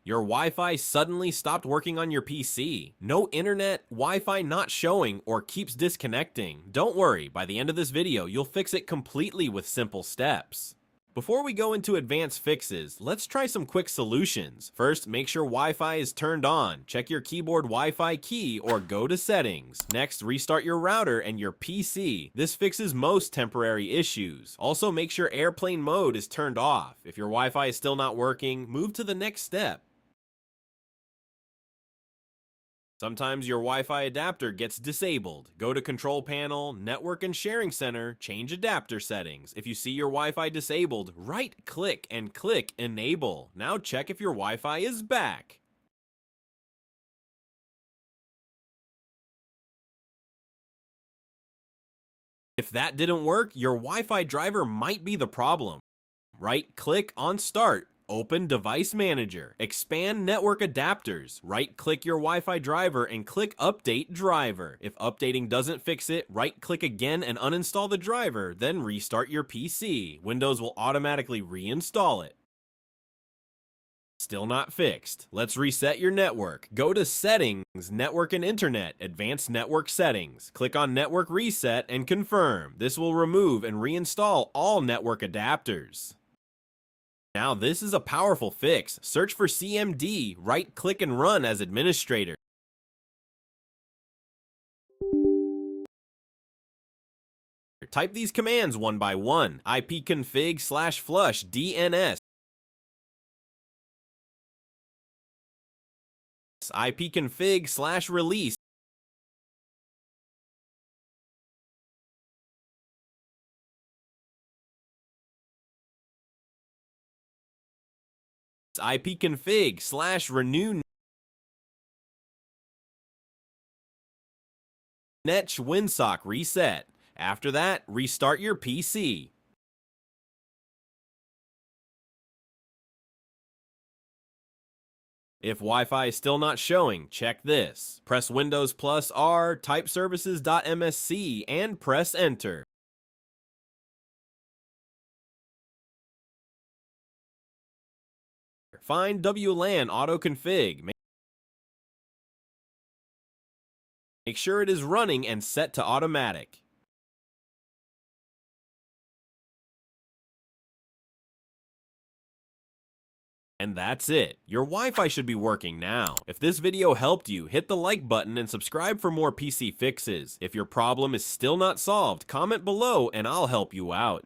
Your Wi-Fi suddenly stopped working on your PC. No internet, Wi-Fi not showing, or keeps disconnecting. Don't worry, by the end of this video, you'll fix it completely with simple steps. Before we go into advanced fixes, let's try some quick solutions. First, make sure Wi-Fi is turned on. Check your keyboard Wi-Fi key or go to settings. Next, restart your router and your PC. This fixes most temporary issues. Also, make sure airplane mode is turned off. If your Wi-Fi is still not working, move to the next step. Sometimes your Wi-Fi adapter gets disabled. Go to Control Panel, Network and Sharing Center, change adapter settings. If you see your Wi-Fi disabled, right-click and click Enable. Now check if your Wi-Fi is back. If that didn't work, your Wi-Fi driver might be the problem. Right-click on Start. Open Device Manager. Expand Network Adapters. Right-click your Wi-Fi driver and click Update Driver. If updating doesn't fix it, right-click again and uninstall the driver, then restart your PC. Windows will automatically reinstall it. Still not fixed. Let's reset your network. Go to Settings, Network and Internet, Advanced Network Settings. Click on Network Reset and confirm. This will remove and reinstall all network adapters. Now this is a powerful fix. Search for CMD, right-click and run as administrator. Type these commands one by one. ipconfig/flushdns. ipconfig/release. ipconfig/renew netsh winsock reset. After that, restart your PC. If Wi-Fi is still not showing, check this. Press Windows plus R, type services.msc, and press Enter. Find WLAN AutoConfig. Make sure it is running and set to automatic. And that's it. Your Wi-Fi should be working now. If this video helped you, hit the like button and subscribe for more PC fixes. If your problem is still not solved, comment below and I'll help you out.